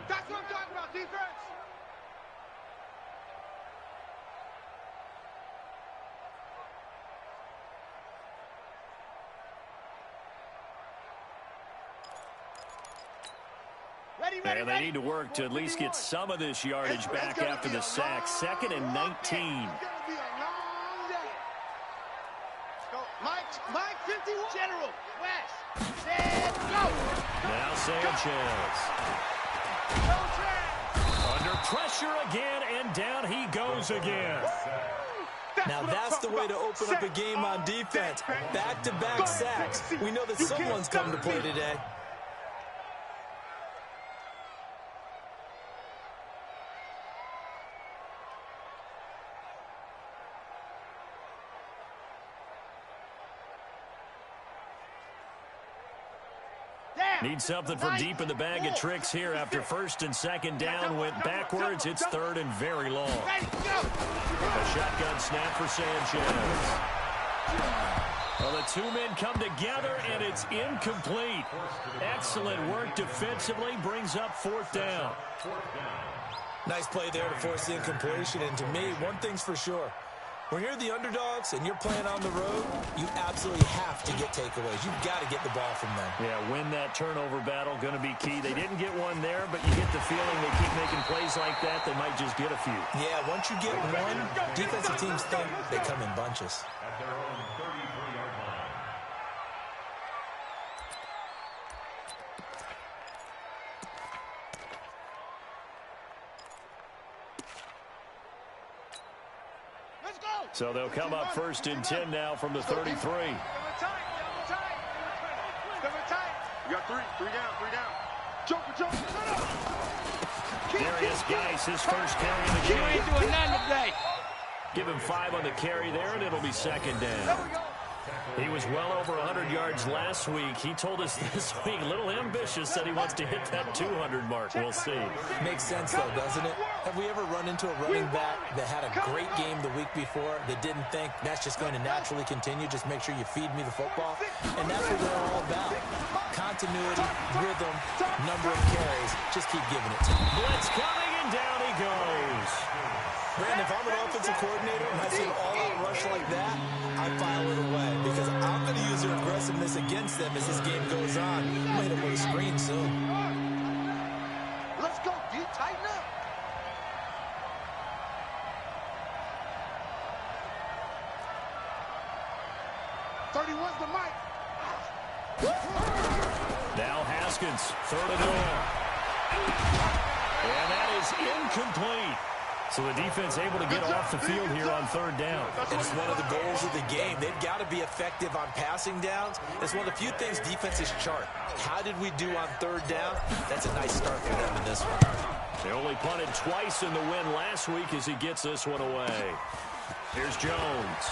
That's what I'm talking about, defense. And they need to work to at least get some of this yardage back after the sack. 2nd and 19. Mike 51. General, West, Ted, go. Now Sanchez. Under pressure again, and down he goes again. Now that's the way to open up a game on defense. Back-to-back sacks. We know that someone's come to play today. Need something from deep in the bag of tricks here after 1st and 2nd down. Went backwards. It's 3rd and very long. A shotgun snap for Sanchez. Well, the two men come together, and it's incomplete. Excellent work defensively. Brings up 4th down. Nice play there to force the incompletion. And to me, one thing's for sure. When you're the underdogs and you're playing on the road, you absolutely have to get takeaways. You've got to get the ball from them. Yeah, win that turnover battle, going to be key. They didn't get one there, but you get the feeling they keep making plays like that, they might just get a few. Yeah, once you get one, defensive teams think they come in bunches. So they'll come up 1st and 10 now from the 33. You got three down. Jump. Darius Geis, his first carry of the game. You ain't doing nothing today. Give him 5 on the carry there, and it'll be 2nd down. He was well over 100 yards last week. He told us this week, a little ambitious, said he wants to hit that 200 mark. We'll see. Makes sense, though, doesn't it? Have we ever run into a running back that had a great game the week before that didn't think that's just going to naturally continue? Just make sure you feed me the football. And that's what they're all about. Continuity, rhythm, number of carries. Just keep giving it to him. Blitz coming, and down he goes. Brandon, if I'm an offensive coordinator and I see an all-out rush like that, I file it away because I'm going to use their aggressiveness against them as this game goes on. I'm going to hit them with a screen soon. Let's go, D. Tighten up. .31's the mic. Now Haskins, 3rd and long. And that is incomplete. So the defense able to get off the field here on 3rd down. It's one of the goals of the game. They've got to be effective on passing downs. It's one of the few things defenses chart. How did we do on 3rd down? That's a nice start for them in this one. They only punted twice in the win last week as he gets this one away. Here's Jones.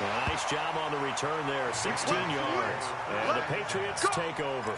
A nice job on the return there, 16 yards. And the Patriots take over.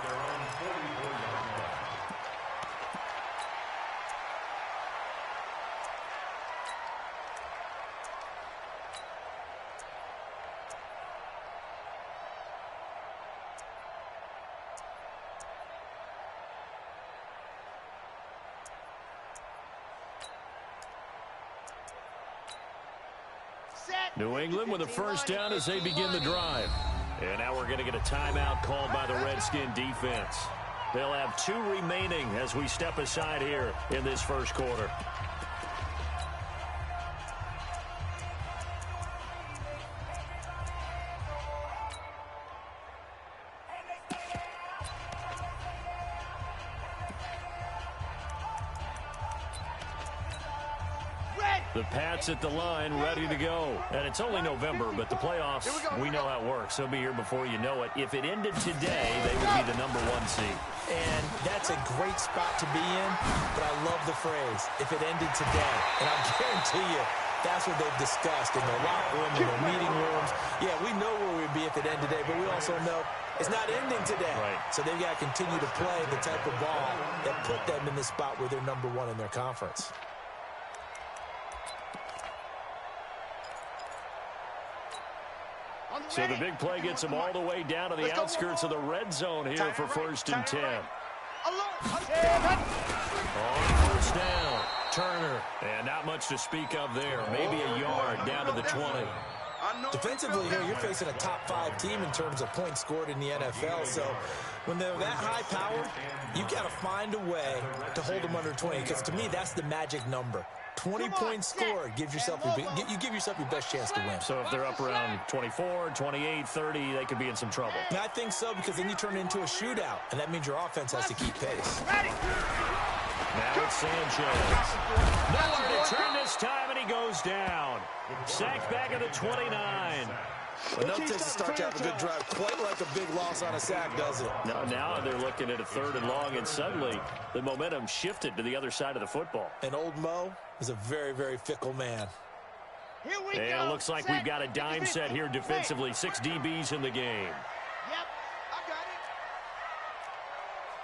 New England with a 1st down as they begin the drive. And now we're going to get a timeout called by the Redskin defense. They'll have 2 remaining as we step aside here in this 1st quarter. The Pats at the line, ready to go. And it's only November, but the playoffs, we know how it works. They'll be here before you know it. If it ended today, they would be the #1 seed. And that's a great spot to be in, but I love the phrase, if it ended today. And I guarantee you, that's what they've discussed in their locker room, in their meeting rooms. Yeah, we know where we'd be if it ended today, but we also know it's not ending today. Right. So they've got to continue to play the type of ball that put them in the spot where they're #1 in their conference. So the big play gets him all the way down to the outskirts of the red zone here for 1st and 10. On first down, Turner. And not much to speak of there. Maybe a yard down to the 20. Defensively here, you're facing a top 5 team in terms of points scored in the NFL. So when they're that high power, you got to find a way to hold them under 20. Because to me, that's the magic number. 20 points scored gives yourself you give yourself your best chance to win. So if they're up around 24, 28, 30, they could be in some trouble. And I think so, because then you turn it into a shootout, and that means your offense has to keep pace. Now it's Sanchez. Nowhere to turn this time, and he goes down. Sacked back at the 29. Enough takes to start to have a good drive. Quite like a big loss on a sack, does it? Now they're looking at a 3rd and long, and suddenly the momentum shifted to the other side of the football. And old Mo is a very, very fickle man. Here we and go. It looks like we've got a dime set here defensively. 6 DBs in the game. Yep, I got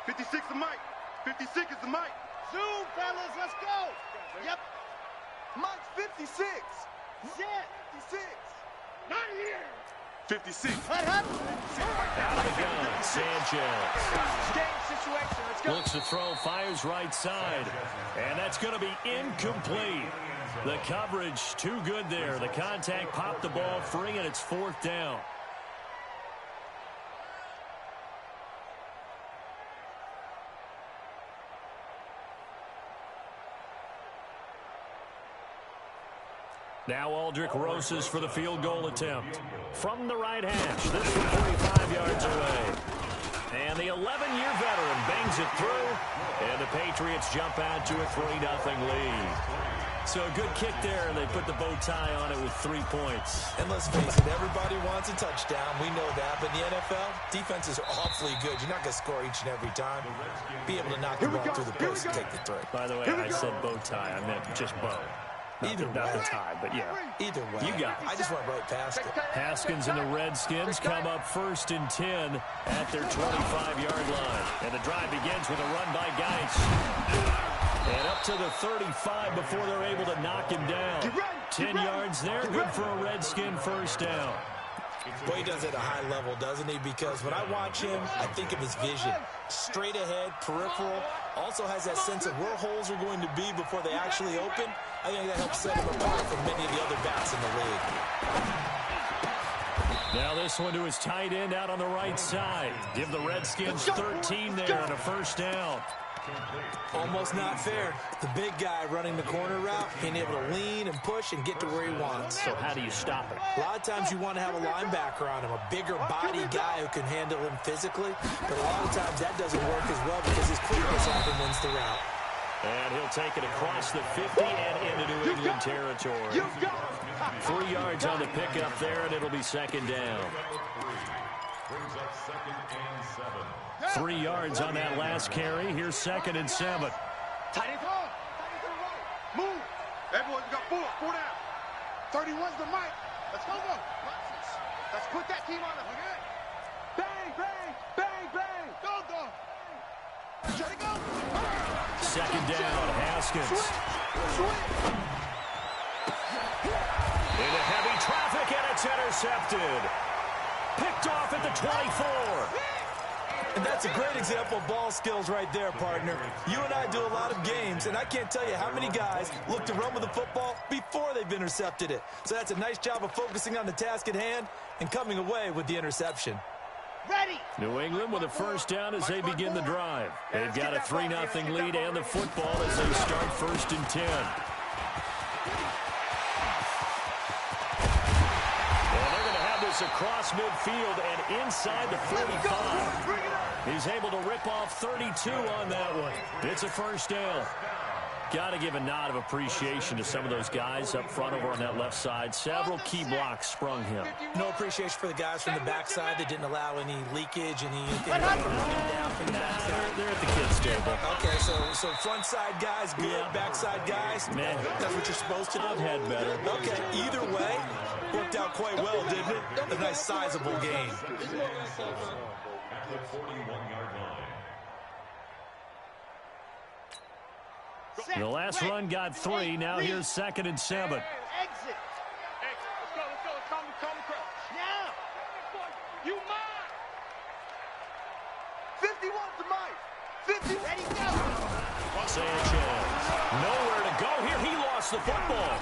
it. 56 is Mike. 56 is the Mike. Zoom, fellas, let's go. Yep. Mike's 56. Set. 56. Not here. 56. Hut, hut. Out of the gun, Sanchez. Game situation, let's go. Looks to throw, fires right side. And that's going to be incomplete. The coverage too good there. The contact popped the ball free, and it's 4th down. Now Aldrich Rosas for the field goal attempt. From the right hash, this from 45 yards away. And the 11-year veteran bangs it through, and the Patriots jump out to a 3-0 lead. So a good kick there, and they put the bow tie on it with 3 points. And let's face it, everybody wants a touchdown. We know that. But in the NFL, defenses are awfully good. You're not going to score each and every time. Be able to knock the ball through the post and take the throw. By the way, I said bow tie. I meant just bow. Not the tie, but yeah. Either way. You got it. I just went right past it. Haskins and the Redskins come up 1st and 10 at their 25-yard line. And the drive begins with a run by Geitz. And up to the 35 before they're able to knock him down. 10 yards there, good for a Redskin 1st down. Boy, he does it at a high level, doesn't he? Because when I watch him, I think of his vision. Straight ahead, peripheral. Also has that sense of where holes are going to be before they actually open. I think that helps set him apart from many of the other backs in the league. Now this one to his tight end out on the right side. Give the Redskins 13 there and a 1st down. Almost not fair. The big guy running the corner route, being able to lean and push and get to where he wants. So how do you stop it? A lot of times you want to have a linebacker on him, a bigger body guy who can handle him physically. But a lot of times that doesn't work as well because his quickness often wins the route. And he'll take it across the 50 and into New England territory. 3 yards on the pickup there, and it'll be 2nd down. 3 yards on that last carry. Here's 2nd and 7. Tight end. Move. Hey, boys, we got 4 down. 31's the mic. Let's go. Let's put that team on the hook. Bang, bang, bang, bang. Go. Try to go. 2nd down, Haskins. Into heavy traffic, and it's intercepted. Picked off at the 24. And that's a great example of ball skills right there, partner. You and I do a lot of games, and I can't tell you how many guys look to run with the football before they've intercepted it. So that's a nice job of focusing on the task at hand and coming away with the interception. Ready. New England with a 1st down as they begin the drive. They've got a 3-0 lead and the football as they start 1st and 10. Across midfield and inside the 45. He's able to rip off 32 on that one. It's a 1st down. Got to give a nod of appreciation to some of those guys up front over on that left side. Several key blocks sprung him. No appreciation for the guys from the backside that didn't allow any leakage, anything like running down from the backside. They're at the kids' table. Okay, so front side guys good, backside guys, man, that's what you're supposed to do. I've had better. Okay, either way, worked out quite well, didn't it? A nice sizable game. The last run got 3. Now here's 2nd and 7. Exit. Let's go. Come. Now. You mine. 51 to Mike. 50. Ready, go. Sanchez. Nowhere to go here. He lost the football.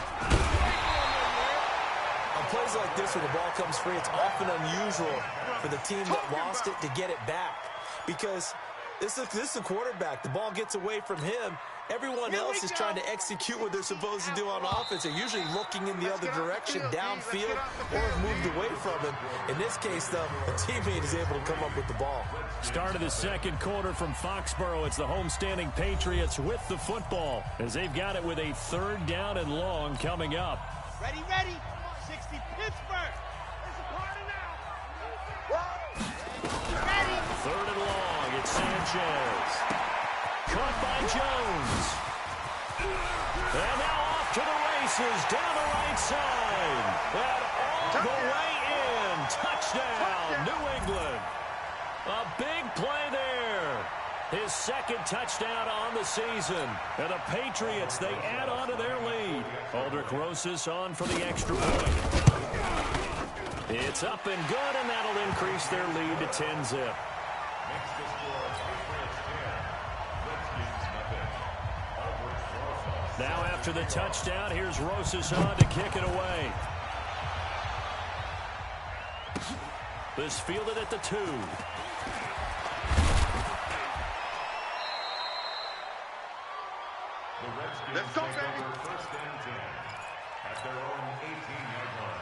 On plays like this, when the ball comes free, it's often unusual for the team that lost it to get it back. Because this is the quarterback. The ball gets away from him. Everyone else is trying to execute what they're supposed to do on offense. They're usually looking in the other direction, downfield, or have moved away from him. In this case, though, a teammate is able to come up with the ball. Start of the second quarter from Foxborough. It's the homestanding Patriots with the football as they've got it with a 3rd down and long coming up. Ready, ready. 60 Pittsburgh. It's a party now. Ready. 3rd and long. It's Sanchez. Caught by Jones. And now off to the races down the right side. And all the way in. Touchdown, New England. A big play there. His 2nd touchdown on the season. And the Patriots, they add on to their lead. Aldrich Rosas on for the extra point. It's up and good, and that'll increase their lead to 10-zip. Now after the touchdown, here's Rosas on to kick it away. This fielded at the 2. Let's go, baby. First and 10 at their own 18-yard line.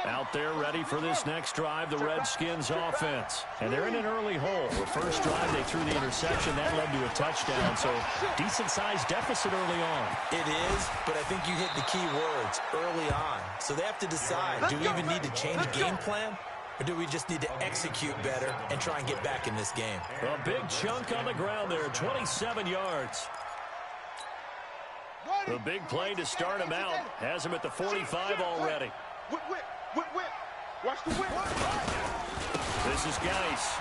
Out there ready for this next drive, the Redskins offense. And they're in an early hole. The first drive, they threw the interception. That led to a touchdown, so decent-sized deficit early on. It is, but I think you hit the key words, early on. So they have to decide, do we even need to change game plan? Or do we just need to execute better and try and get back in this game? A big chunk on the ground there, 27 yards. The big play to start him out. Has him at the 45 already. Whip, whip, whip, whip. Watch the whip. This is Geis.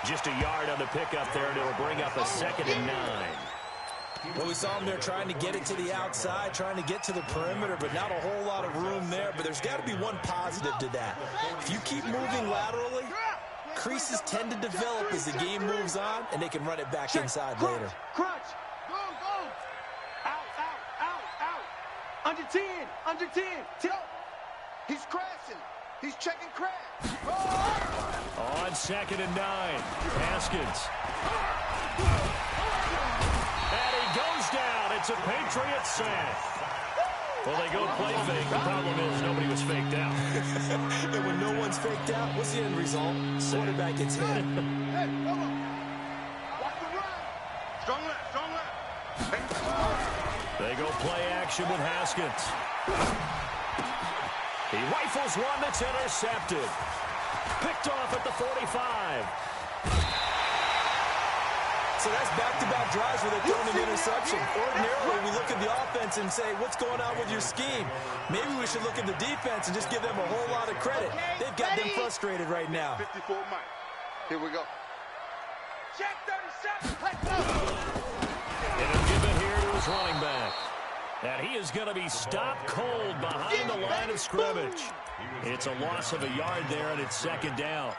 Just a yard on the pickup there, and it'll bring up a 2nd and 9. Well, we saw him there trying to get it to the outside, trying to get to the perimeter, but not a whole lot of room there. But there's got to be one positive to that. If you keep moving laterally, creases tend to develop as the game moves on, and they can run it back inside later. Crunch. Go, go. Out, out, out, out. Under 10, under 10. He's crashing. He's checking crash. On 2nd and 9. Haskins. And he goes down. It's a Patriots sack. Well, they go play fake. The problem is nobody was faked out. And when no one's faked out, what's the end result? Quarterback gets hit. Hey, come on. Watch the run. Strong left, strong left. They go play action with Haskins. He rifles one that's intercepted. Picked off at the 45. So that's back-to-back drives where they're throwing an interception. Ordinarily, we look at the offense and say, what's going on with your scheme? Maybe we should look at the defense and just give them a whole lot of credit. They've got them frustrated right now. 54 Mike. Here we go. Check 37. Let's go. And he'll give it here to his running back. And he is going to be stopped cold behind the line of scrimmage. It's a loss of a yard there, and it's 2nd down.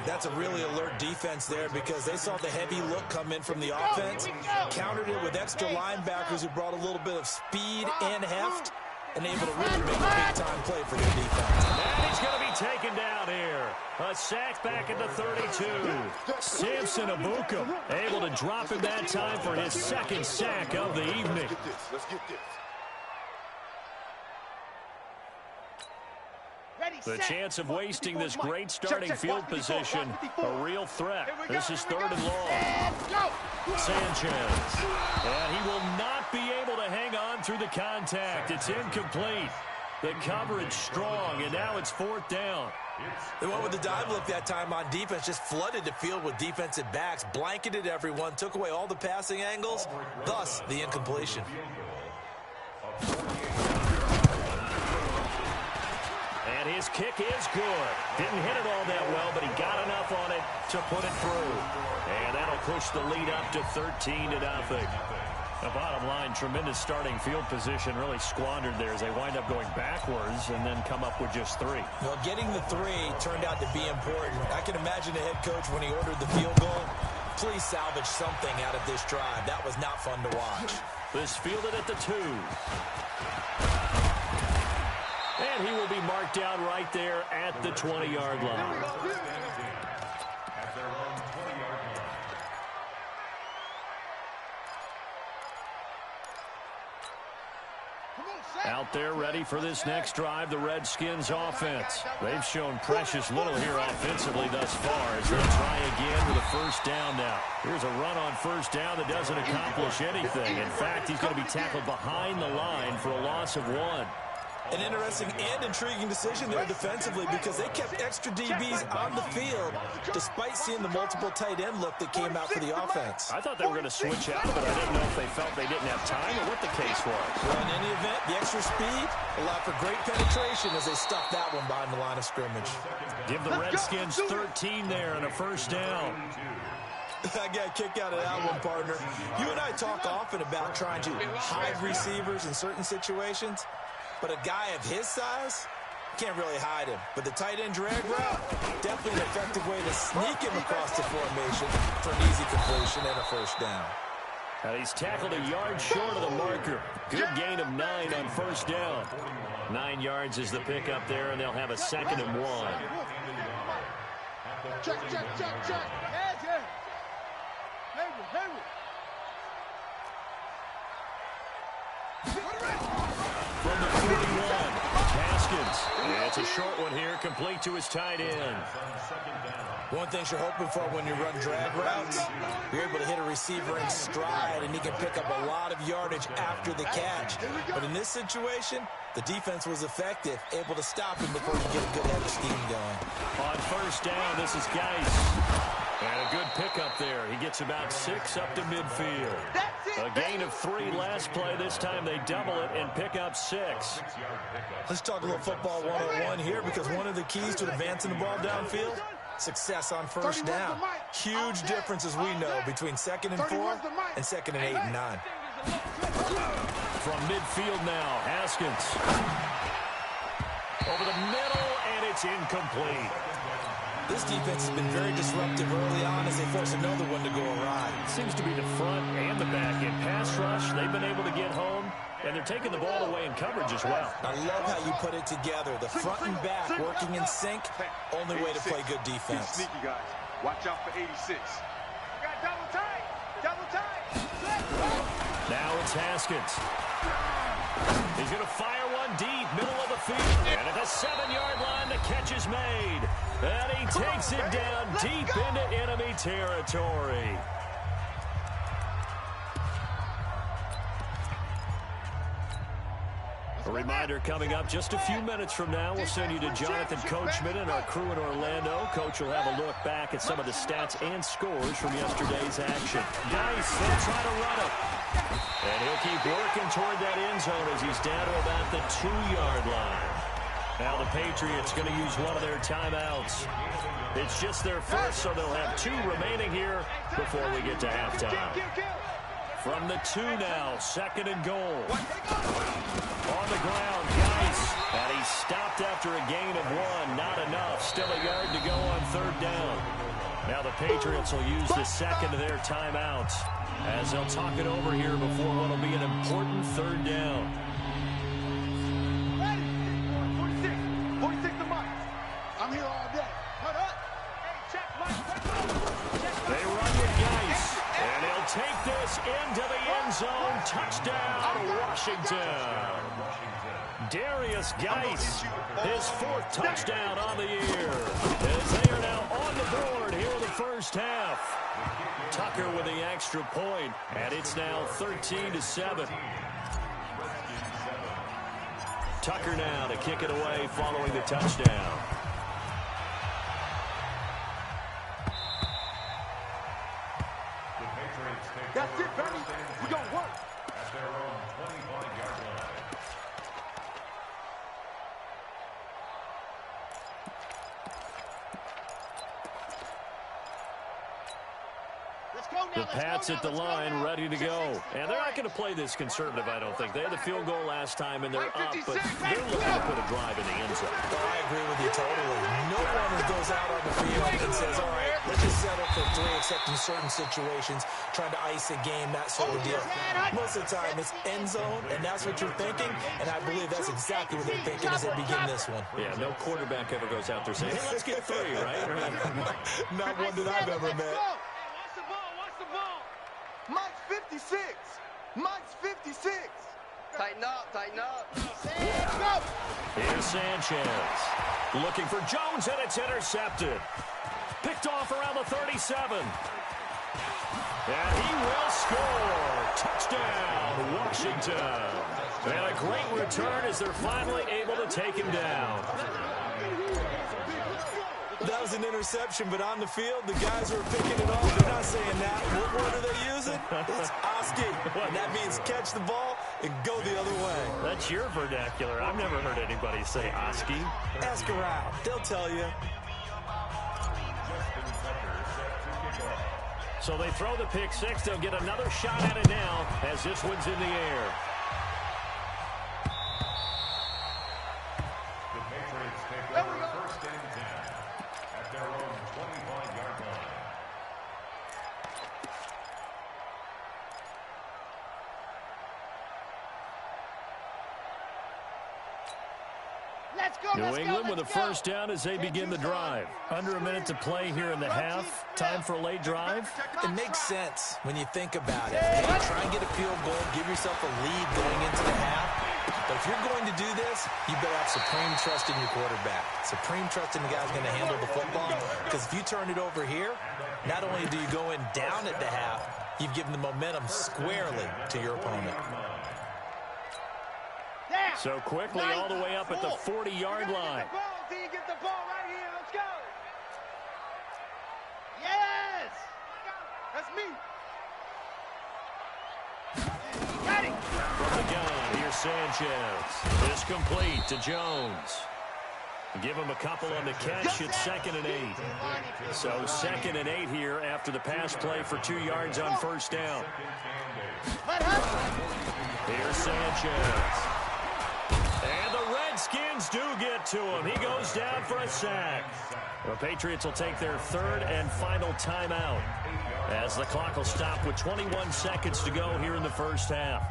That's a really alert defense there because they saw the heavy look come in from the offense, countered it with extra linebackers who brought a little bit of speed and heft, and able to really make a big-time play for their defense. And he's going to be taken down here. A sack back at the 32. Samson Abuka able to drop him that time for his 2nd sack of the evening. Let's get this. The chance of wasting this great starting field position, a real threat. This is 3rd and long. Sanchez. And he will not be able to hang on through the contact. It's incomplete. The coverage strong, and now it's 4th down. They went with the dive look that time on defense, just flooded the field with defensive backs, blanketed everyone, took away all the passing angles, thus the incompletion. And his kick is good. Didn't hit it all that well, but he got enough on it to put it through. And that'll push the lead up to 13-0. The bottom line, tremendous starting field position, really squandered there as they wind up going backwards and then come up with just 3. Well, getting the 3 turned out to be important. I can imagine the head coach when he ordered the field goal. Please salvage something out of this drive. That was not fun to watch. This fielded at the 2. And he will be marked down right there at the 20-yard line. At their own 20-yard line. Out there ready for this next drive, the Redskins offense. They've shown precious little here offensively thus far as they'll try again with a first down now. Here's a run on first down that doesn't accomplish anything. In fact, he's going to be tackled behind the line for a loss of 1. An interesting and intriguing decision there defensively because they kept extra DBs on the field despite seeing the multiple tight end look that came out for the offense. I thought they were going to switch out, but I didn't know if they felt they didn't have time or what the case was. Well, in any event, the extra speed allowed for great penetration as they stuffed that one behind the line of scrimmage. Give the Redskins 13 there and a first down. I got a kick out of that one, partner. You and I talk often about trying to hide receivers in certain situations. But a guy of his size, can't really hide him. But the tight end drag route, definitely an effective way to sneak him across the formation for an easy completion and a first down. And he's tackled a yard short of the marker. Good gain of 9 on first down. 9 yards is the pickup there, and they'll have a 2nd and 1. Check. Yeah. Henry. From the 41, Haskins. Yeah, it's a short one here, complete to his tight end. One thing you're hoping for when you run drag routes, you're able to hit a receiver in stride, and he can pick up a lot of yardage after the catch. But in this situation, the defense was effective, able to stop him before he get a good head of steam going. On first down, this is Geis. And a good pickup there. He gets about 6 up to midfield. A gain of 3 last play. This time they double it and pick up 6. Let's talk a little football 101 here because one of the keys to advancing the ball downfield, success on first down. Huge difference, as we know, between 2nd and 4 and 2nd and 8 and 9. From midfield now, Haskins. Over the middle, and it's incomplete. This defense has been very disruptive early on as they force another one to go awry. Seems to be the front and the back. In pass rush, they've been able to get home, and they're taking the ball away in coverage as well. I love how you put it together. The front and back working in sync, only way to play good defense. Sneaky, guys. Watch out for 86. Got double tight. Now it's Haskins. He's going to fire one deep, middle of the field. And at the 7-yard line, the catch is made. And he takes it down deep into enemy territory. A reminder coming up just a few minutes from now. We'll send you to Jonathan Coachman and our crew in Orlando. Coach will have a look back at some of the stats and scores from yesterday's action. Geis, they'll try to run it. And he'll keep working toward that end zone as he's down to about the 2-yard line. Now the Patriots going to use one of their timeouts. It's just their first, so they'll have 2 remaining here before we get to halftime. From the 2 now, 2nd and goal. On the ground, Geis. And he's stopped after a gain of 1. Not enough. Still a yard to go on 3rd down. Now the Patriots will use the 2nd of their timeouts as they'll talk it over here before what will be an important 3rd down. 46 to Mike. I'm here all day. Hold up. Hey, check Mike. They run with Geis. And he'll take this into the end zone. Touchdown, Washington. Darius Geis, his 4th touchdown on the year. As they are now on the board here in the first half. Tucker with the extra point, and it's now 13-7. Tucker now to kick it away following the touchdown. That's it, baby. We gonna work. At their own 25-yard line. The Pats at the line, ready to go. And they're not going to play this conservative, I don't think. They had the field goal last time, and they're up, but they're looking to put a drive in the end zone. Oh, I agree with you totally. No one goes out on the field and says, all right, let's just settle for 3, except in certain situations, trying to ice a game, that sort of deal. Most of the time, it's end zone, and that's what you're thinking, and I believe that's exactly what they're thinking as they begin this one. Yeah, no quarterback ever goes out there saying, hey, let's get 3, right? Not one that I've ever met. Mike's 56. Mike's 56. Tighten up, tighten up. Here's Sanchez. Looking for Jones, and it's intercepted. Picked off around the 37. And he will score. Touchdown, Washington. And a great return as they're finally able to take him down. That was an interception, but on the field, the guys who are picking it off, they're not saying that. What word are they using? It's Oski. And that means catch the ball and go the other way. That's your vernacular. I've never heard anybody say Oski. Ask around. They'll tell you. So they throw the pick 6. They'll get another shot at it now as this one's in the air. The Patriots take over first and 10 at their own 25-yard line. New England with a first down as they begin the drive. Under a minute to play here in the half. Time for a late drive. It makes sense when you think about it. Hey, try and get a field goal, give yourself a lead going into the half. But if you're going to do this, you better have supreme trust in your quarterback. Supreme trust in the guy's going to handle the football. Because if you turn it over here, not only do you go in down at the half, you've given the momentum squarely to your opponent. So quickly all the way up at the 40-yard line. Do you get the ball right here? Let's go. Yes. That's me. Got it. From the gun, here's Sanchez. This complete to Jones. Give him a couple on the catch. It's 2nd and 8. So 2nd and 8 here after the pass play for 2 yards on first down. Here's Sanchez. And the Redskins do get to him. He goes down for a sack. The Patriots will take their 3rd and final timeout as the clock will stop with 21 seconds to go here in the first half.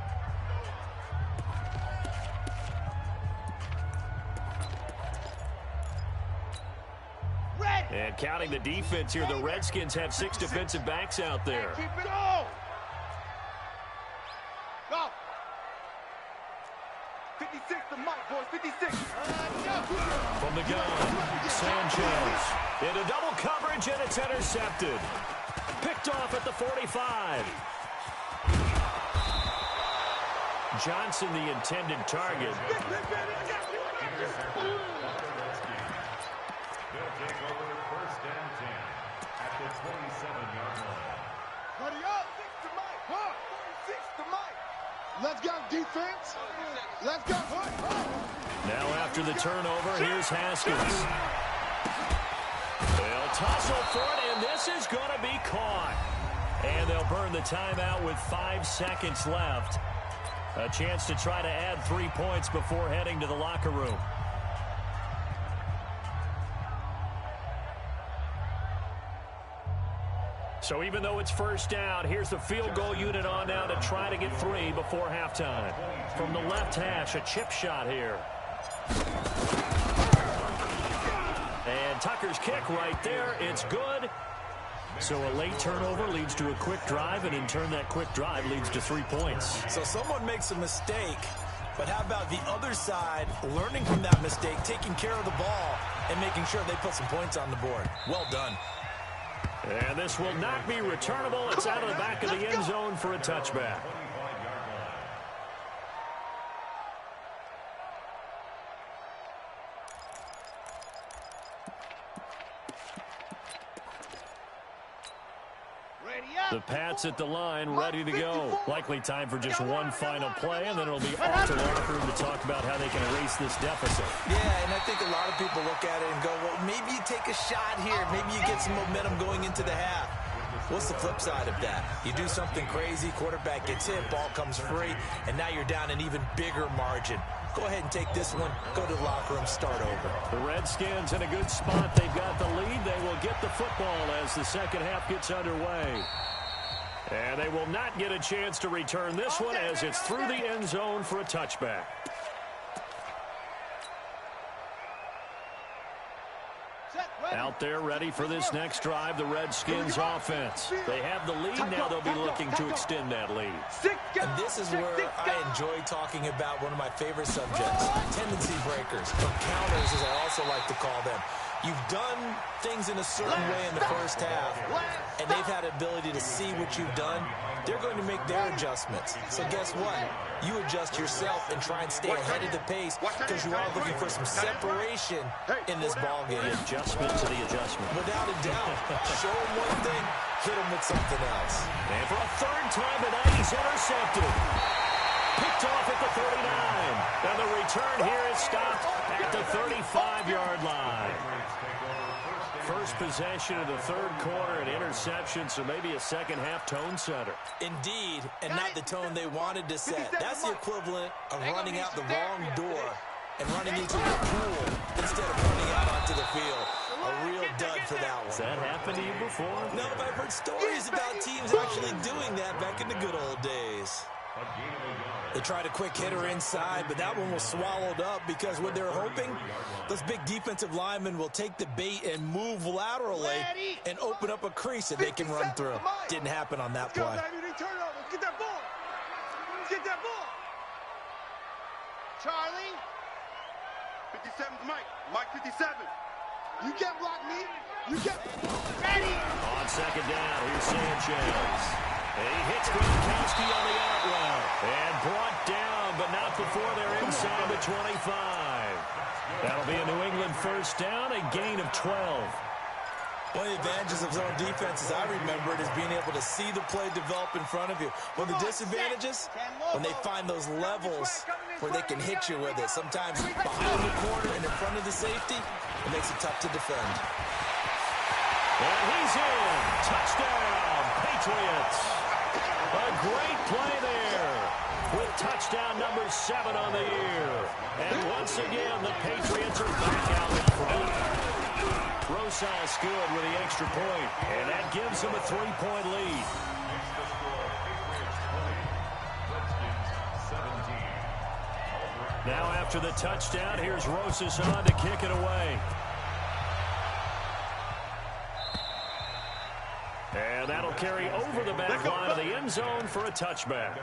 And counting the defense here, the Redskins have 6 defensive backs out there. Keep it on. Go. 56 to Mike, boys. 56. From the gun, Sanchez into double coverage, and it's intercepted. Picked off at the 45. Johnson, the intended target. They'll take over first and 10 at the 27-yard line. Buddy up. 6 to Mike. 6 to Mike. Let's go, defense. Let's go. Now after the turnover, here's Haskins. They'll tussle for it, and this is going to be caught. And they'll burn the timeout with 5 seconds left. A chance to try to add 3 points before heading to the locker room. So even though it's first down, here's the field goal unit on now to try to get 3 before halftime. From the left hash, a chip shot here. And Tucker's kick right there. It's good. So a late turnover leads to a quick drive, and in turn that quick drive leads to 3 points. So someone makes a mistake, but how about the other side learning from that mistake, taking care of the ball, and making sure they put some points on the board? Well done. And this will not be returnable. It's out of the back of the end zone for a touchback. The Pats at the line, ready to go. Likely time for just one final play, and then it'll be off to the locker room to talk about how they can erase this deficit. Yeah, and I think a lot of people look at it and go, well, maybe you take a shot here. Maybe you get some momentum going into the half. What's the flip side of that? You do something crazy, quarterback gets hit, ball comes free, and now you're down an even bigger margin. Go ahead and take this one, go to the locker room, start over. The Redskins in a good spot. They've got the lead. They will get the football as the second half gets underway. And they will not get a chance to return this one as it's through the end zone for a touchback. Out there ready for this next drive, the Redskins offense. They have the lead. Now they'll be looking to extend that lead. And this is where I enjoy talking about one of my favorite subjects, tendency breakers, or counters as I also like to call them. You've done things in a certain way in the first half, and they've had the ability to see what you've done. They're going to make their adjustments. So guess what? You adjust yourself and try and stay ahead of the pace because you are looking for some separation in this ball game. The adjustment to the adjustment. Without a doubt. Show him one thing, hit him with something else. And for a third time tonight, he's intercepted. Picked off at the 39. And the return here is stopped at the 35-yard line. First possession of the third quarter, an interception, so maybe a second-half tone setter. Indeed, and not the tone they wanted to set. That's the equivalent of running out the wrong door and running into the pool instead of running out onto the field. A real dud for that one. Has that happened to you before? No, but I've heard stories about teams actually doing that back in the good old days. They tried a quick hitter inside, but that one was swallowed up because what they're hoping, those big defensive linemen will take the bait and move laterally and open up a crease that they can run through. Didn't happen on that play. Get that ball. Get that ball. Charlie. 57's Mike. Mike 57. You can't block me. You can't. Ready. On second down, here's Sanchez. He hits Gronkowski on the out route. And brought down, but not before they're inside the 25. That'll be a New England first down, a gain of 12. One of the advantages of zone defense, as I remember it, is being able to see the play develop in front of you. One of the disadvantages, when they find those levels where they can hit you with it. Sometimes behind the corner and in front of the safety, it makes it tough to defend. And he's in. Touchdown, Patriots. A great play there with touchdown number 7 on the year. And once again, the Patriots are back out in front. Rosas good with the extra point, and that gives them a 3-point lead. Now after the touchdown, here's Rosas on to kick it away. And that'll carry over the back line of the end zone for a touchback.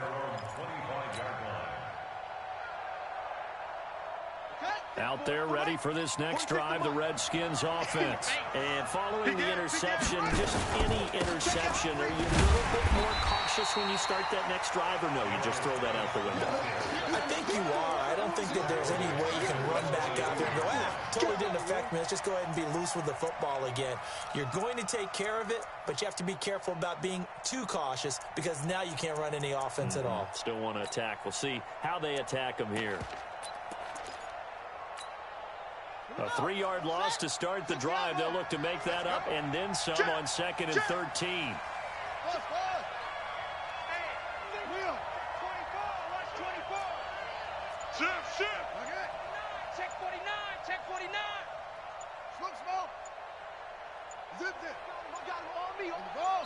Out there ready for this next drive, the Redskins offense. And following the interception, just any interception, are you a little bit more cautious when you start that next drive, or no, you just throw that out the window? I think you are. I don't think that there's any way you can run back out there and go, totally didn't affect me. Let's just go ahead and be loose with the football again. You're going to take care of it, but you have to be careful about being too cautious because now you can't run any offense at all. Still want to attack. We'll see how they attack them here. A 3-yard loss to start the drive. They'll look to make that up and then some on 2nd and 13. Check 49. Check 49. Smoke, smoke. Zip it. Got him on me on the ball.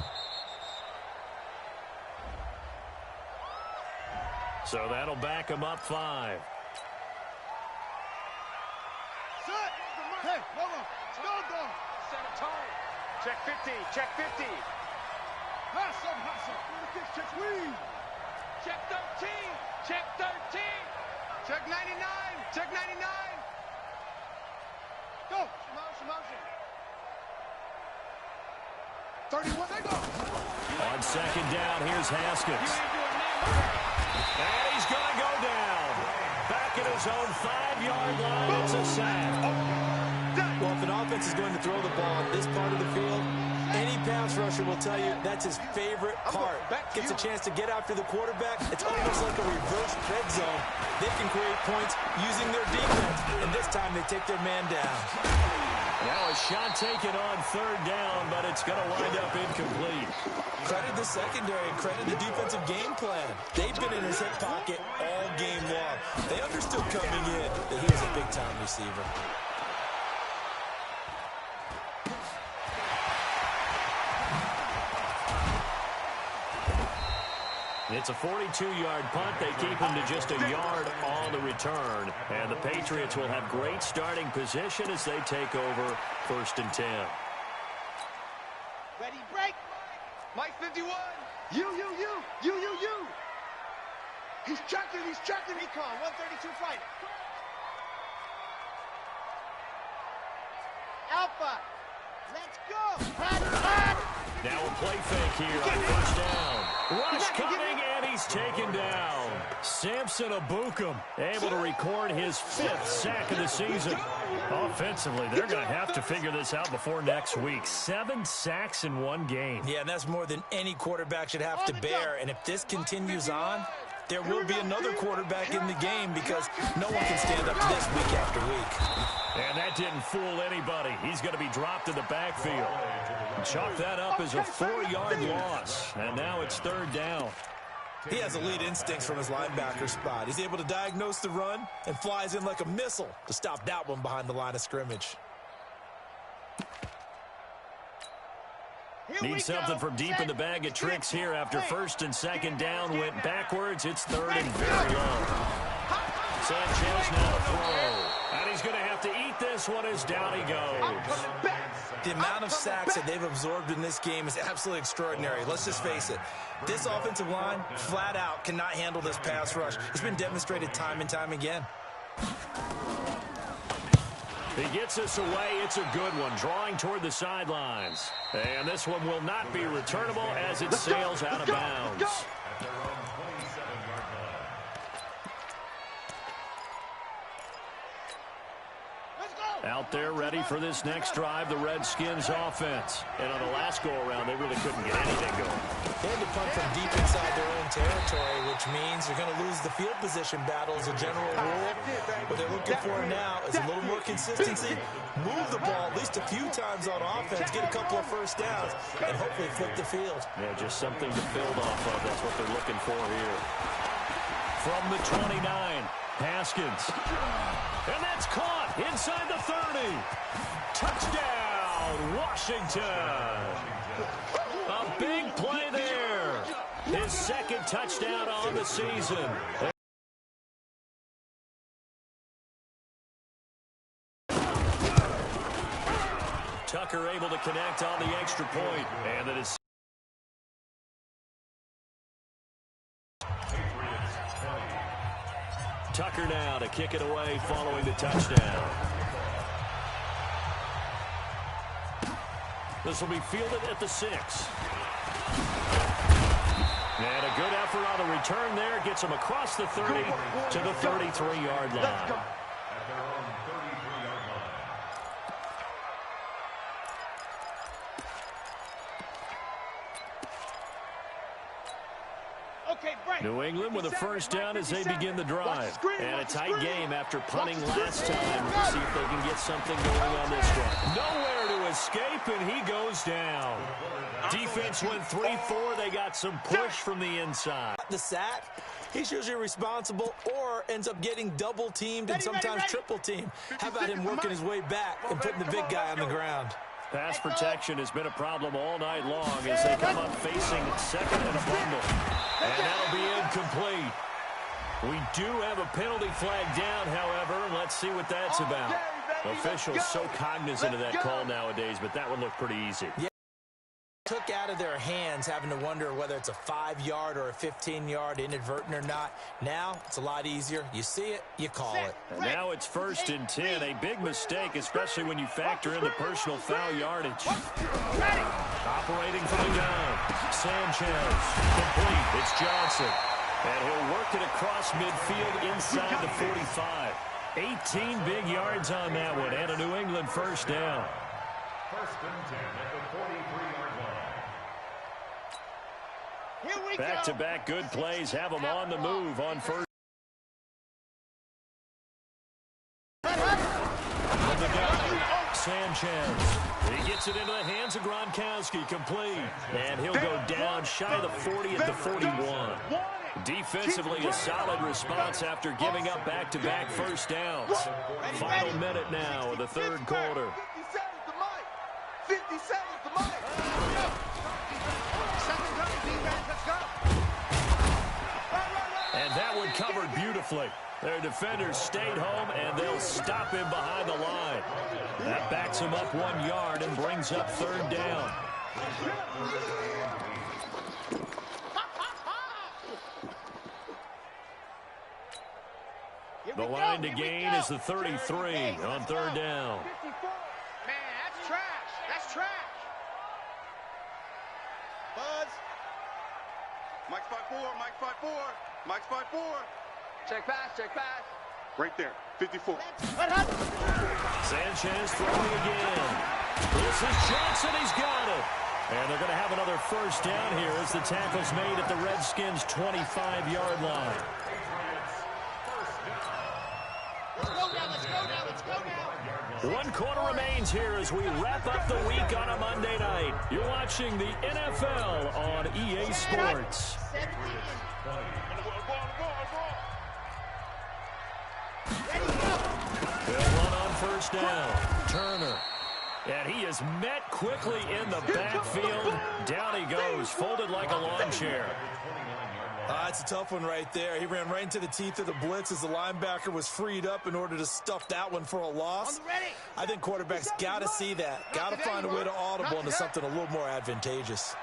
So that'll back them up 5. Hey, hold on. Go. Set a tone. Check 50. Check 50. Hustle. Check squeeze. Check 13. Check 13. Check 99. Check 99. Go. Motion. 31. They go. On 2nd down, here's Haskins. And he's going to go down. Back at his own 5-yard line. It's a sack. Well, if an offense is going to throw the ball on this part of the field, any pass rusher will tell you that's his favorite part. Gets a chance to get after the quarterback. It's almost like a reverse red zone. They can create points using their defense, and this time they take their man down. Now a shot taken on third down, but it's going to wind up incomplete. Credit the secondary and credit the defensive game plan. They've been in his hip pocket all game long. They understood coming in that he was a big-time receiver. It's a 42-yard punt. They keep him to just a yard on the return. And the Patriots will have great starting position as they take over 1st and 10. Ready, break. Mike 51. You. He's checking. Recon, 132 fighter. Alpha. Let's go. Now a play fake here on 1st down. Rush coming, and he's taken down. Samson Abukum able to record his 5th sack of the season. Offensively, they're going to have to figure this out before next week. 7 sacks in 1 game. Yeah, and that's more than any quarterback should have to bear. And if this continues on, there will be another quarterback in the game because no one can stand up to this week after week. And that didn't fool anybody. He's going to be dropped in the backfield. Chalk that up as a 4-yard loss. And now it's 3rd down. He has elite instincts from his linebacker spot. He's able to diagnose the run and flies in like a missile to stop that one behind the line of scrimmage. Need something from deep in the bag of tricks here after 1st and 2nd down went backwards. It's 3rd and very low. Sanchez now to throw. And he's going to have to eat this one as down he goes. The amount of sacks that they've absorbed in this game is absolutely extraordinary. Let's just face it. This offensive line, flat out, cannot handle this pass rush. It's been demonstrated time and time again. He gets us away. It's a good one, drawing toward the sidelines. And this one will not be returnable as it sails out of bounds. Out there ready for this next drive, the Redskins offense. And on the last go-around, they really couldn't get anything going. They had to punt from deep inside their own territory, which means they're going to lose the field position battle as a general rule. What they're looking for now is a little more consistency, move the ball at least a few times on offense, get a couple of 1st downs, and hopefully flip the field. Yeah, just something to build off of. That's what they're looking for here. From the 29, Haskins. And that's caught inside the 30. Touchdown, Washington. A big play there. His 2nd touchdown on the season. Tucker able to connect on the extra point. And it is Tucker now to kick it away following the touchdown. This will be fielded at the 6. And a good effort on the return there. Gets him across the 30 to the 33-yard line. New England with a 1st down as they begin the drive. And a tight game after punting last time. We'll see if they can get something going on this one. Nowhere to escape, and he goes down. Defense went 3-4. They got some push from the inside. The sack, he's usually responsible or ends up getting double-teamed and sometimes triple-teamed. How about him working his way back and putting the big guy on the ground? Pass protection has been a problem all night long as they come up facing 2nd and a bundle. And that'll be incomplete. We do have a penalty flag down, however. Let's see what that's about. Officials so cognizant of that call nowadays, but that would look pretty easy. Yeah. Took out of their hands, having to wonder whether it's a 5-yard or a 15-yard inadvertent or not. Now it's a lot easier. You see it, you call it. And now it's 1st and 10. A big mistake, especially when you factor in the personal foul yardage. Operating from the gun. Sanchez. Complete. It's Johnson. And he'll work it across midfield inside the 45. 18 big yards on that one. And a New England 1st down. 1st and 10 at the 43-yard line. Back-to-back good plays have them on the move on 1st. Sanchez. He gets it into the hands of Gronkowski, complete. And he'll go down shy of the 40 at the 41. Defensively, a solid response after giving up back-to-back first downs. Final minute now of the third quarter. 50 seconds to Mike. And that one covered beautifully. Their defenders stayed home, and they'll stop him behind the line. That backs him up 1 yard and brings up third down. The line to gain is the 33 on third down. Man, that's trash. That's trash. Buzz. Mike's 5'4", Mike's 5'4", Mike's 5'4". Check pass, check pass. Right there, 54. Sanchez throwing again. This is Johnson, he's got it. And they're going to have another first down here as the tackle's made at the Redskins' 25-yard line. Let's go now, let's go now, let's go now. 1 quarter remains here as we wrap up the week on a Monday night. You're watching the NFL on EA Sports. Good run on first down. Turner. And he is met quickly in the backfield. Down he goes, folded like a lawn chair. It's a tough one right there. He ran right into the teeth of the blitz as the linebacker was freed up in order to stuff that one for a loss. I think quarterbacks got to see that. Got to find a way to audible into something a little more advantageous.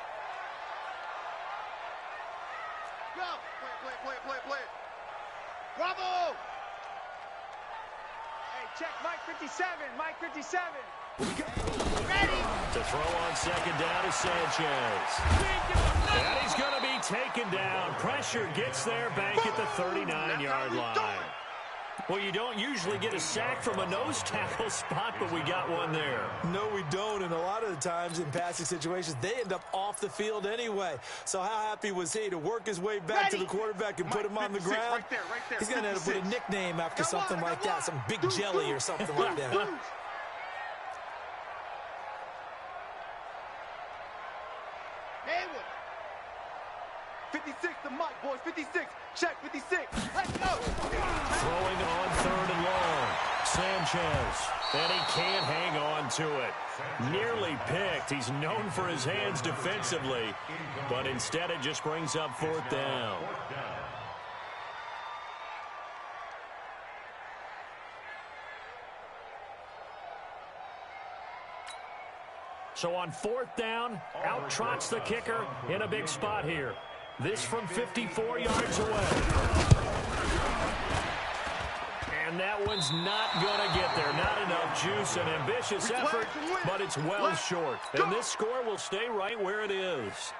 Go. Play. Bravo. Hey, check Mike 57, Mike 57. Ready. To throw on second down is Sanchez. And he's going to be taken down. Pressure gets there, bank at the 39-yard line. Well, you don't usually get a sack from a nose tackle spot, but we got one there. No, we don't, and a lot of the times in passing situations, they end up off the field anyway. So how happy was he to work his way back to the quarterback and put him on the ground? Right there. He's going to end up with a nickname after something like that, some big jelly or something like that. Haywood. 56 to Mike, boys. 56. Check 56. Let's go. Throwing on third and long. Sanchez. And he can't hang on to it. Nearly picked. He's known for his hands defensively, but instead it just brings up fourth down. So on fourth down, out trots the kicker in a big spot here. This from 54 yards away. And that one's not going to get there. Not enough juice, an ambitious effort, but it's well short. And this score will stay right where it is.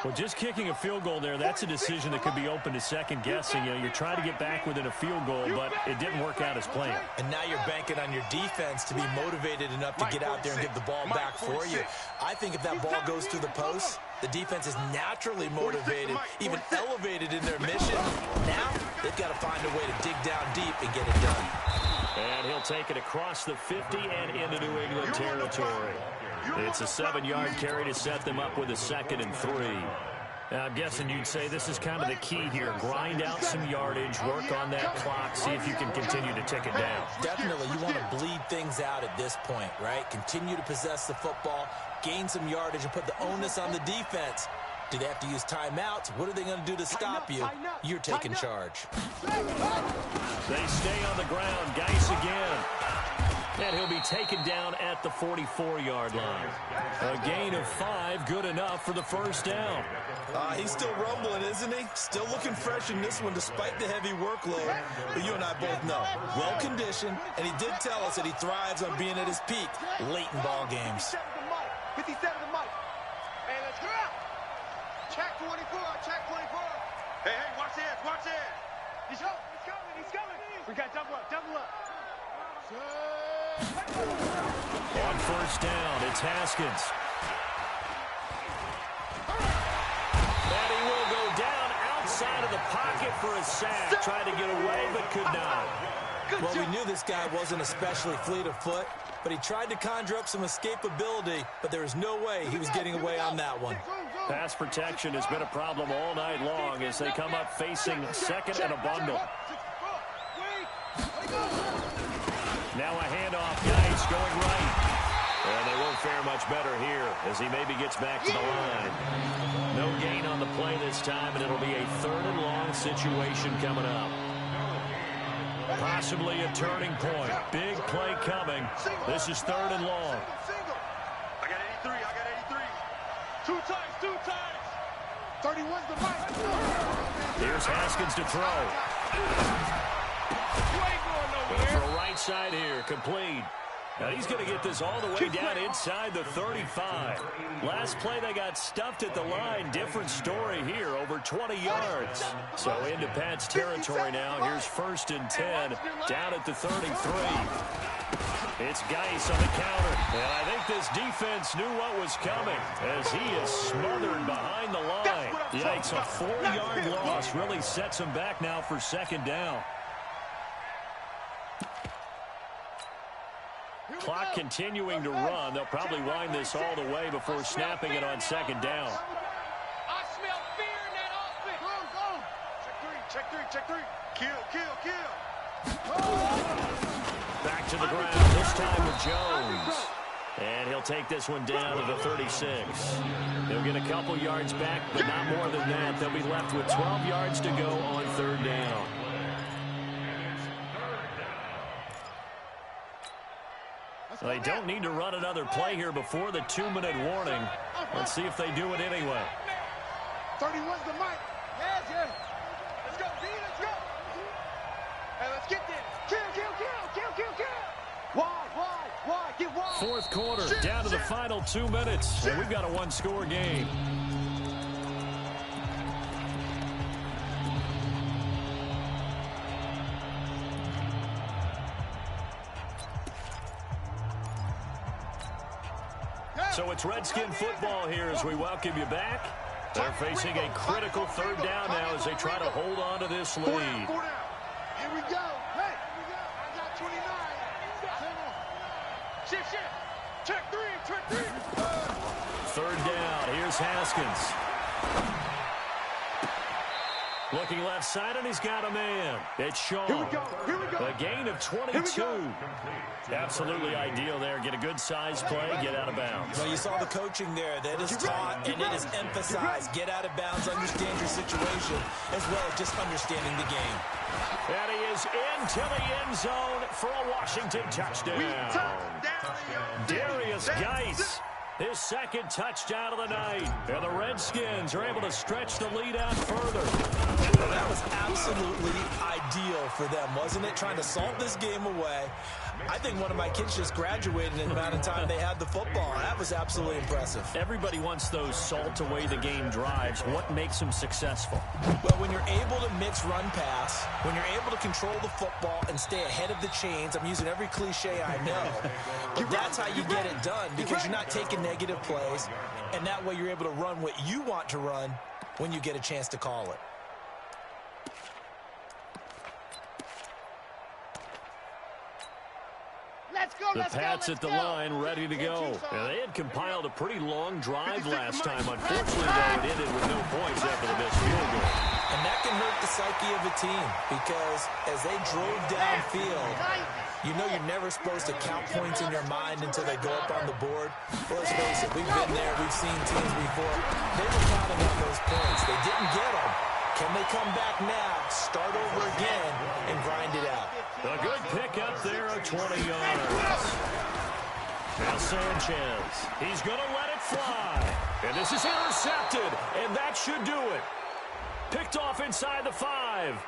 Well, just kicking a field goal there, that's a decision that could be open to second guessing. You know, you're trying to get back within a field goal, but it didn't work out as planned. And now you're banking on your defense to be motivated enough to get out there and get the ball back for you. I think if that ball goes through the post, the defense is naturally motivated, even elevated in their mission. Now they've got to find a way to dig down deep and get it done. And he'll take it across the 50 and into New England territory. It's a 7-yard carry to set them up with a 2nd and 3. Now, I'm guessing you'd say this is kind of the key here. Grind out some yardage, work on that clock, see if you can continue to tick it down. Definitely, you want to bleed things out at this point, right? Continue to possess the football, gain some yardage, and put the onus on the defense. Do they have to use timeouts? What are they going to do to stop you? You're taking charge. They stay on the ground. Geis again. And he'll be taken down at the 44-yard line. A gain of 5, good enough for the first down. He's still rumbling, isn't he? Still looking fresh in this one despite the heavy workload. But you and I both know, well-conditioned, and he did tell us that he thrives on being at his peak late in ball games. 57 to Mike. Hey, let's go. Check 24, check 24. Hey, watch this, watch this. He's coming. We got double up. On first down, it's Haskins. And he will go down outside of the pocket for a sack. Tried to get away, but could not. Well, we knew this guy wasn't especially fleet of foot, but he tried to conjure up some escapability, but there was no way he was getting away on that one. Pass protection has been a problem all night long as they come up facing second and a bundle. Now a handoff, Geis going right. And they won't fare much better here as he maybe gets back to the line. No gain on the play this time, and it'll be a 3rd and long situation coming up. Possibly a turning point. Big play coming. This is 3rd and long. I got 83. I got 83. Two times. 31's the right. Here's Haskins to throw. You ain't going Going nowhere. for a right side here. Complete. Now he's going to get this all the way down inside the 35. Last play they got stuffed at the line. Different story here, over 20 yards. So into Pat's territory now. Here's 1st and 10 down at the 33. It's Geis on the counter. And I think this defense knew what was coming as he is smothered behind the line. Yikes, a 4-yard loss really sets him back now for 2nd down. Clock continuing to run. They'll probably wind this all the way before snapping it on 2nd down. I smell fear in that offense. Go. Check three. Kill. Back to the ground, this time with Jones. And he'll take this one down to the 36. They'll get a couple yards back, but not more than that. They'll be left with 12 yards to go on 3rd down. They don't need to run another play here before the 2-minute warning. Let's see if they do it anyway. 31's the mic. Yes. Let's go, D. Let's go. Hey, let's get this. Kill. Why? Get wide. 4th quarter, down to the final 2 minutes, and we've got a 1-score game. So it's Redskin football here as we welcome you back. They're facing a critical 3rd down now as they try to hold on to this lead. 4 down. Here we go. Hey, I got 29. Shift. Check three. 3rd down. Here's Haskins. Looking left side, and he's got a man. It's Shaw. Here we go. A gain of 22. Absolutely ideal there. Get a good size play, get out of bounds. Well, you saw the coaching there. That is taught and it is emphasized. Get out of bounds, understand your situation, as well as just understanding the game. And he is into the end zone for a Washington touchdown. Darius Geis, his 2nd touchdown of the night. And the Redskins are able to stretch the lead out further. That was absolutely ideal for them, wasn't it? Trying to salt this game away. I think one of my kids just graduated in the amount of time they had the football. That was absolutely impressive. Everybody wants those salt away the game drives. What makes them successful? Well, when you're able to mix run pass, when you're able to control the football and stay ahead of the chains, I'm using every cliche I know, but that's how you get it done because you're not taking negative plays, and that way you're able to run what you want to run when you get a chance to call it. The Pats at the line, ready to go. Now, they had compiled a pretty long drive last time. Unfortunately, though, it ended with no points after the missed field goal. And that can hurt the psyche of a team because as they drove downfield, you know you're never supposed to count points in your mind until they go up on the board. Well, let's face it, we've been there. We've seen teams before. They were counting on those points. They didn't get them. Can they come back now, start over again, and grind it out? A good pick up there of 20 yards. Now Sanchez, he's going to let it fly. And this is intercepted, and that should do it. Picked off inside the 5.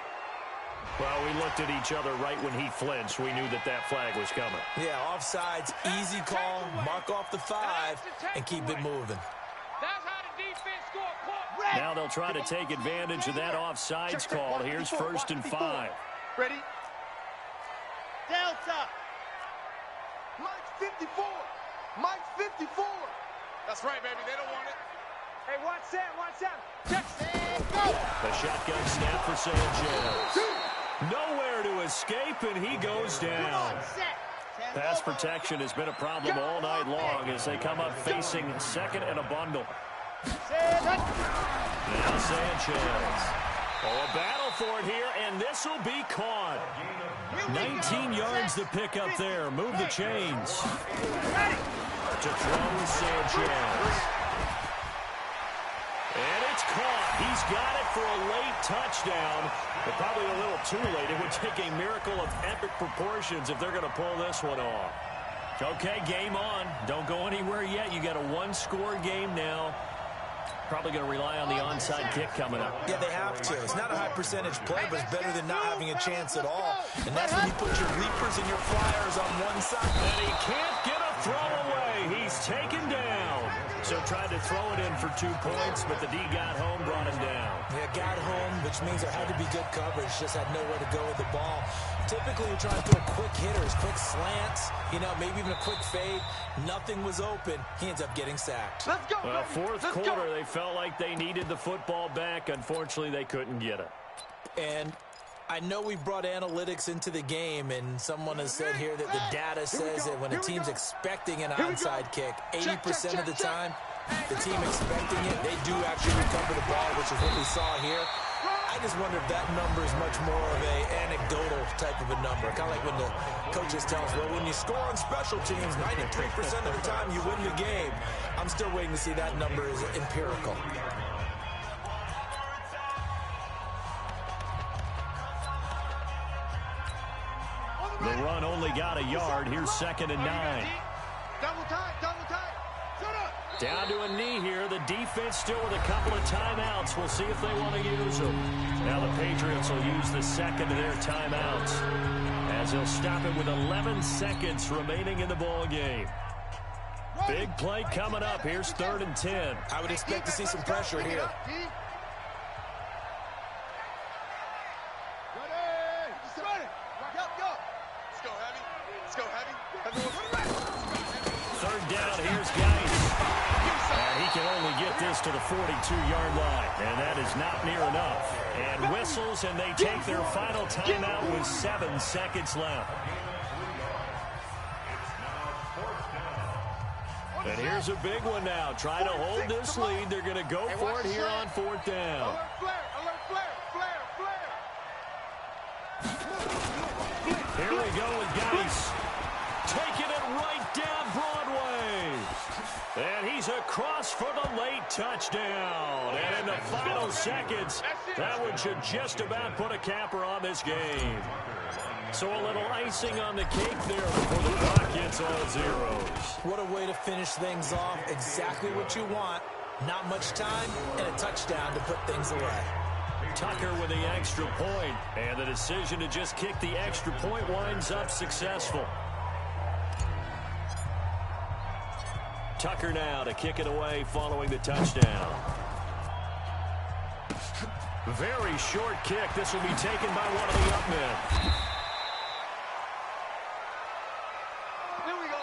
Well, we looked at each other right when he flinched. We knew that that flag was coming. Yeah, offsides, easy call, mark off the 5, and keep it moving. That's how the defense score. Now they'll try to take advantage of that offsides call. Here's 1st and 5. Ready? Delta. Mike's 54. Mike's 54. That's right, baby. They don't want it. Hey, watch that. Check. Go. The shotgun snap for Sanchez. Nowhere to escape, and he goes down. Pass protection has been a problem all night long as they come up facing second and a bundle. Now Sanchez. Oh, a battle for it here, and this will be caught. 19 yards to pick up there. Move the chains. To throw Sanchez. And it's caught. He's got it for a late touchdown, but probably a little too late. It would take a miracle of epic proportions if they're going to pull this one off. Okay, game on. Don't go anywhere yet. You got a one-score game now. Probably going to rely on the onside kick coming up. Yeah, they have to. It's not a high percentage play, but it's better than not having a chance at all. And that's when you put your leapers and your flyers on one side. And he can't get a throw away. He's taken down. So tried to throw it in for 2 points, but the D got home, brought him down. Yeah, got home, which means there had to be good coverage. Just had nowhere to go with the ball. Typically, you're trying to throw quick hitters, quick slants, maybe even a quick fade. Nothing was open. He ends up getting sacked. Let's go, well, fourth quarter, they felt like they needed the football back. Unfortunately, they couldn't get it. And I know we brought analytics into the game, and someone has said here that the data says that when a team's expecting an onside kick, 80% of the time, the team expecting it, they do actually recover the ball, which is what we saw here. I just wonder if that number is much more of a anecdotal type of a number. Kind of like when the coaches tell us, well, when you score on special teams, 93% of the time you win the game. I'm still waiting to see that number is empirical. The run only got a yard. Here's 2nd and 9. Double tight, double tight. Down to a knee here. The defense still with a couple of timeouts. We'll see if they want to use them. Now the Patriots will use the second of their timeouts as they'll stop it with 11 seconds remaining in the ball game. Big play coming up. Here's 3rd and 10. I would expect to see some pressure here. Third down, here's Geis. And he can only get this to the 42-yard line, and that is not near enough. And whistles, and they take their final timeout with 7 seconds left. And here's a big one now. Trying to hold this lead. They're going to go for it here on 4th down. Alert flare, alert flare, flare, flare. Here we go with Geis. Taking it right down Broadway. And he's across for the late touchdown. And in the final seconds, that one should just about put a capper on this game. So a little icing on the cake there before the clock hits all zeros. What a way to finish things off. Exactly what you want. Not much time and a touchdown to put things away. Tucker with the extra point. And the decision to just kick the extra point winds up successful. Tucker now to kick it away following the touchdown. Very short kick. This will be taken by one of the up men. Here we go.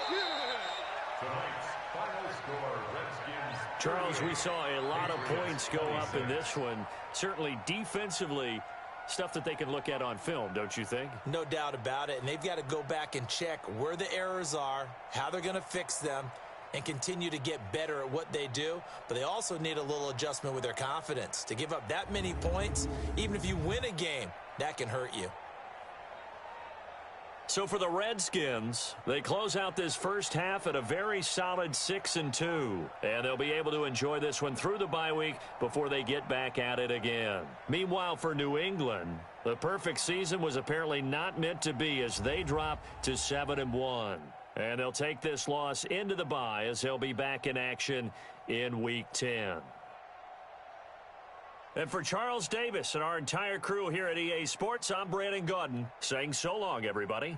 Tonight's final score, Redskins. Charles, we saw a lot of points go up in this one. Certainly defensively, stuff that they can look at on film, don't you think? No doubt about it. And they've got to go back and check where the errors are, how they're going to fix them, and continue to get better at what they do. But they also need a little adjustment with their confidence. To give up that many points, even if you win a game, that can hurt you. So for the Redskins, they close out this first half at a very solid 6-2. And they'll be able to enjoy this one through the bye week before they get back at it again. Meanwhile, for New England, the perfect season was apparently not meant to be as they drop to 7-1. And they'll take this loss into the bye as they'll be back in action in Week 10. And for Charles Davis and our entire crew here at EA Sports, I'm Brandon Gaudin saying so long, everybody.